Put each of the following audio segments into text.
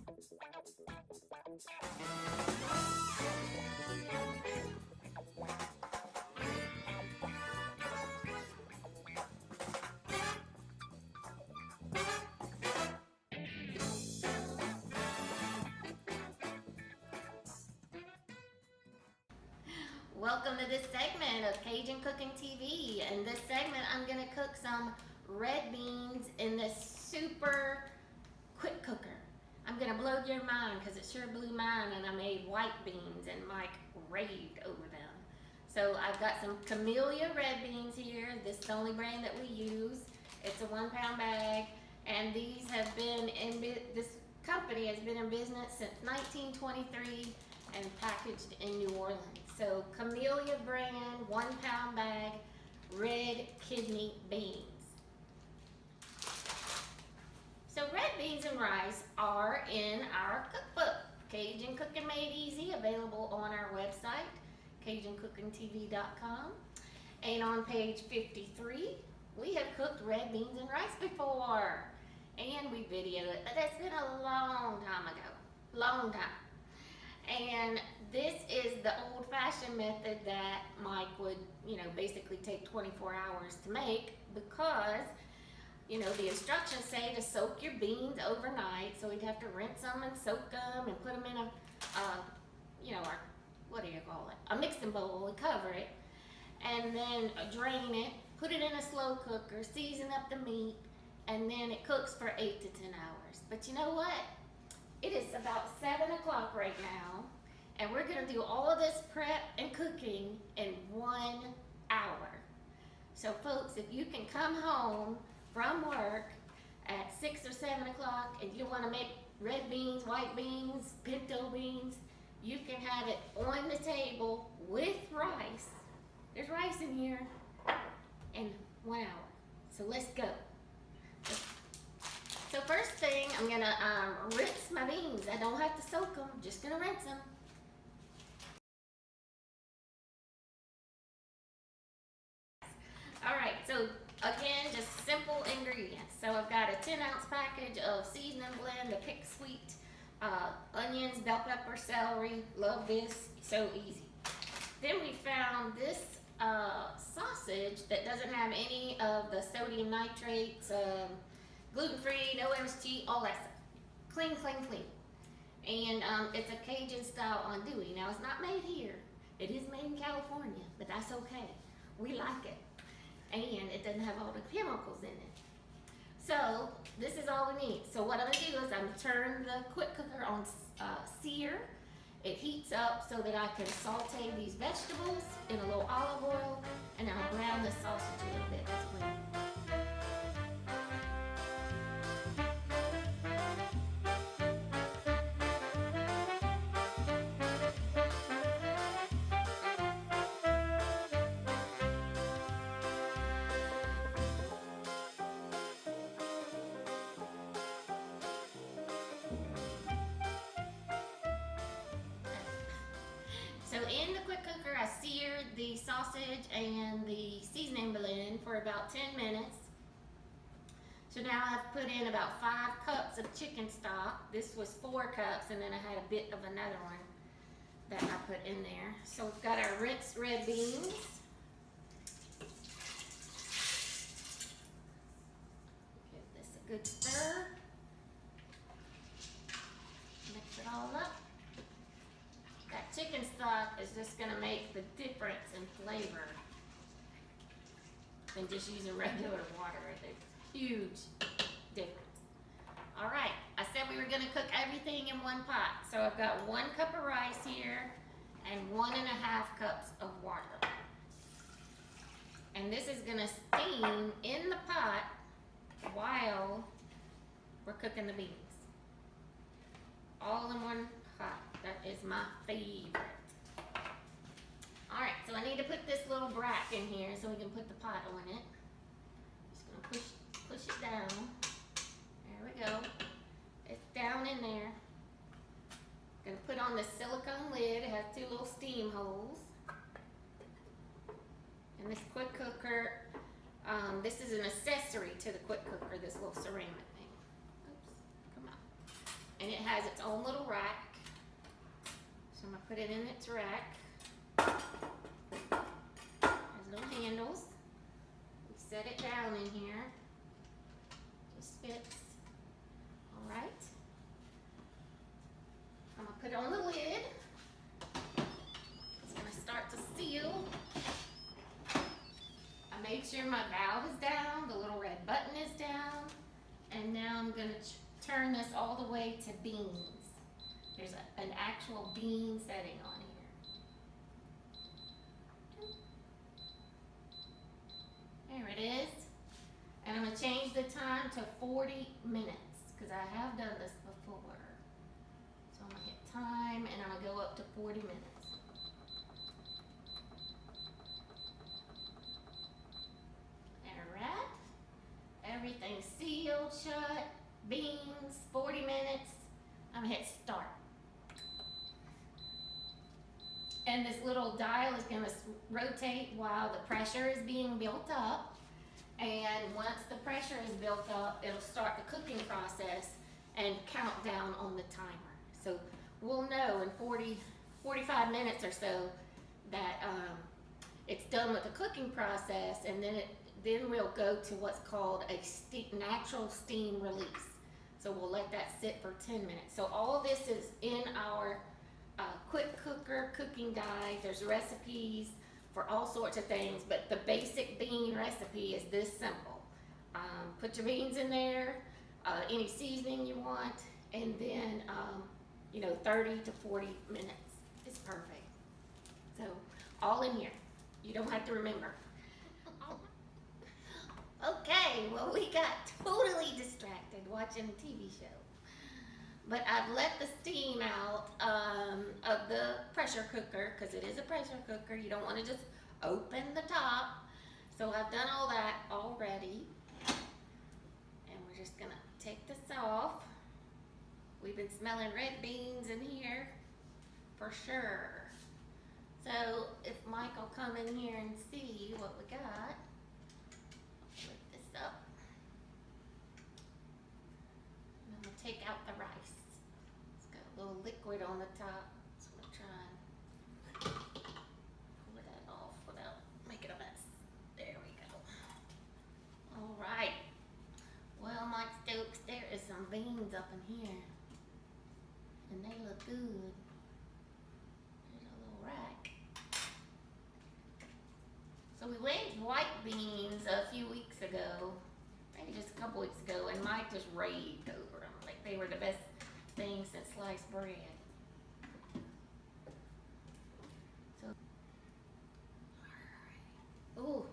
Welcome to this segment of Cajun Cooking TV. In this segment, I'm gonna cook some red beans in this super quick cooker. I'm gonna blow your mind because it sure blew mine, and I made white beans and Mike raved over them. So I've got some Camellia red beans here. This is the only brand that we use. It's a 1 pound bag, and these have been in, this company has been in business since 1923 and packaged in New Orleans. So Camellia brand, 1 pound bag, red kidney beans. So red beans and rice are in our cookbook, Cajun Cooking Made Easy, available on our website, CajunCookingTV.com. And on page 53, we have cooked red beans and rice before, and we videoed it, but that's been a long time ago, long time. And this is the old-fashioned method that Mike would, basically take 24 hours to make, because, the instructions say to soak your beans overnight, so we'd have to rinse them and soak them and put them in a mixing bowl and cover it, and then drain it, put it in a slow cooker, season up the meat, and then it cooks for 8 to 10 hours. But you know what? It is about 7 o'clock right now, and we're gonna do all of this prep and cooking in 1 hour. So folks, if you can come home from work at 6 or 7 o'clock and you wanna make red beans, white beans, pinto beans, you can have it on the table with rice. There's rice in here in 1 hour. So let's go. So first thing, I'm gonna rinse my beans. I don't have to soak them, I'm just gonna rinse them. All right, so again, just simple ingredients. So I've got a 10-ounce package of seasoning blend, the Pick Sweet, onions, bell pepper, celery. Love this, so easy. Then we found this sausage that doesn't have any of the sodium nitrates, gluten-free, no MSG, all that stuff. Clean, clean, clean. And it's a Cajun style andouille. Now it's not made here. It is made in California, but that's okay. We like it. And it doesn't have all the chemicals in it. So this is all we need. So what I'm gonna do is I'm gonna turn the quick cooker on sear. It heats up so that I can saute these vegetables in a little olive oil, and I'll brown the sausage a little bit as well. So in the quick cooker, I seared the sausage and the seasoning blend for about 10 minutes. So now I've put in about 5 cups of chicken stock. This was 4 cups, and then I had a bit of another one that I put in there. So we've got our rinsed red beans. Give this a good stir. Mix it all up. That chicken stock is just gonna make the difference in flavor than just using regular water. There's a huge difference. All right, I said we were gonna cook everything in one pot. So I've got 1 cup of rice here and 1½ cups of water. And this is gonna steam in the pot while we're cooking the beans. All in one pot. That is my favorite. All right, so I need to put this little brack in here so we can put the pot on it. Just gonna push it down. There we go. It's down in there. Gonna put on the silicone lid. It has 2 little steam holes. And this quick cooker, this is an accessory to the quick cooker, this little ceramic thing. Oops, come on. and it has its own little rack. So I'm gonna put it in its rack. Has little handles. We set it down in here. Just fits. All right. I'm gonna put on the lid. It's gonna start to seal. I made sure my valve is down, the little red button is down, and now I'm gonna turn this all the way to beans. There's an actual bean setting on here. There it is. And I'm gonna change the time to 40 minutes, because I have done this before. So I'm gonna hit time, and I'm gonna go up to 40 minutes. Alright. Everything's sealed shut. Beans, 40 minutes. I'm gonna hit start. And this little dial is gonna rotate while the pressure is being built up. And once the pressure is built up, it'll start the cooking process and count down on the timer. So we'll know in 45 minutes or so that it's done with the cooking process, and then we'll go to what's called a natural steam release. So we'll let that sit for 10 minutes. So all this is in our quick cooker cooking guide. There's recipes for all sorts of things, but the basic bean recipe is this simple. Put your beans in there, any seasoning you want, and then 30 to 40 minutes is perfect. So all in here. You don't have to remember. Okay, well, we got totally distracted watching a TV show. But I've let the steam out of the pressure cooker, because it is a pressure cooker. You don't want to just open the top. So I've done all that already. And we're just going to take this off. We've been smelling red beans in here for sure. So if Mike will come in here and see what we got. Lift this up. And I'm going to take out the rice. It's got a little liquid on the top. So I'm going to try and pull that off without making a mess. There we go. All right. Well, Mike Stokes, there is some beans up in here. And they look good. There's a little rack. So we made white beans a few weeks ago, maybe just a couple weeks ago, and Mike just raved over them. Like they were the best thing since sliced bread. So, ooh,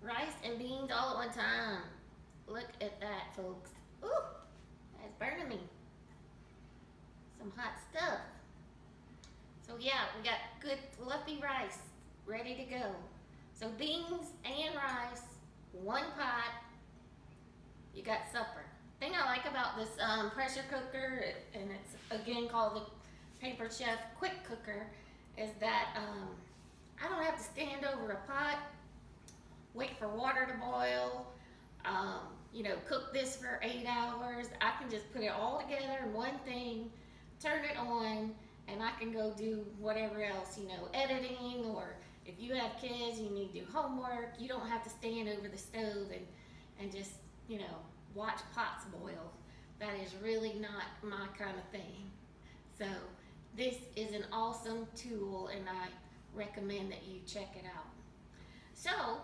rice and beans all at one time. Look at that, folks. Ooh, that's burning me. Some hot stuff. So yeah, we got good fluffy rice ready to go. So beans and rice, one pot, you got supper. Thing I like about this pressure cooker, and it's again called the Pampered Chef quick cooker, is that I don't have to stand over a pot, wait for water to boil, cook this for 8 hours. I can just put it all together in one thing, turn it on, and I can go do whatever else, editing, or if you have kids, you need to do homework. You don't have to stand over the stove and just, watch pots boil. That is really not my kind of thing. So this is an awesome tool, and I recommend that you check it out. So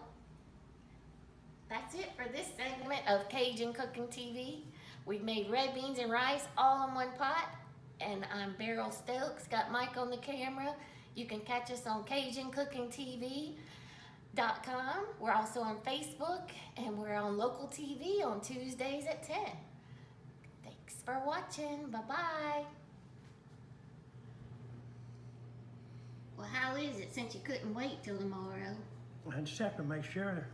that's it for this segment of Cajun Cooking TV. We've made red beans and rice all in one pot. And I'm Beryl Stokes, got Mike on the camera. You can catch us on CajunCookingTV.com. We're also on Facebook, and we're on local TV on Tuesdays at 10. Thanks for watching. Bye-bye. Well, how is it since you couldn't wait till tomorrow? I just have to make sure.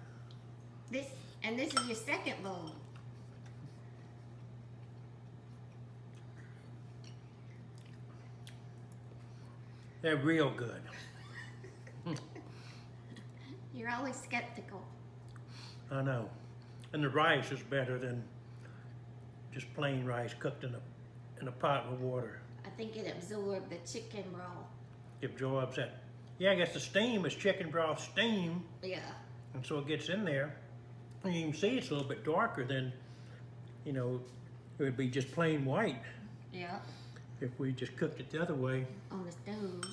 This is your second bowl. They're real good. You're always skeptical. I know. And the rice is better than just plain rice cooked in a in a pot with water. I think it absorbed the chicken broth. It absorbs that. Yeah, I guess the steam is chicken broth steam, Yeah. and so it gets in there. And you can see it's a little bit darker than, you know, it would be just plain white Yeah. if we just cooked it the other way. On the stove.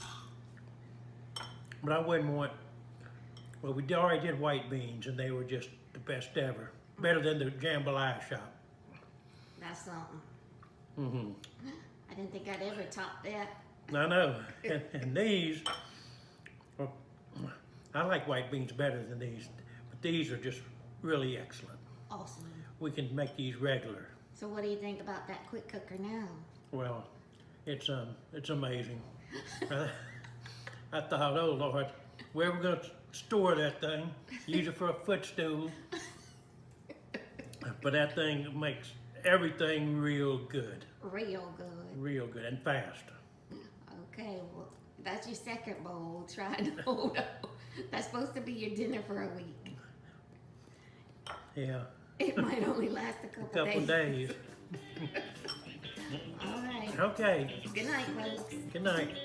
But I wouldn't want, well, we already did white beans, and they were just the best ever. Better than the jambalaya shop. That's something. Mm-hmm. I didn't think I'd ever top that. I know. And these, well, I like white beans better than these, but these are just really excellent. Awesome. We can make these regular. So what do you think about that quick cooker now? Well, it's amazing. I thought, oh Lord, where are we gonna store that thing? Use it for a footstool. But that thing makes everything real good. Real good. Real good and fast. Okay, well, that's your second bowl. Try to hold up. That's supposed to be your dinner for a week. Yeah. It might only last a A couple, couple days. All right. Okay. Good night, folks. Good night.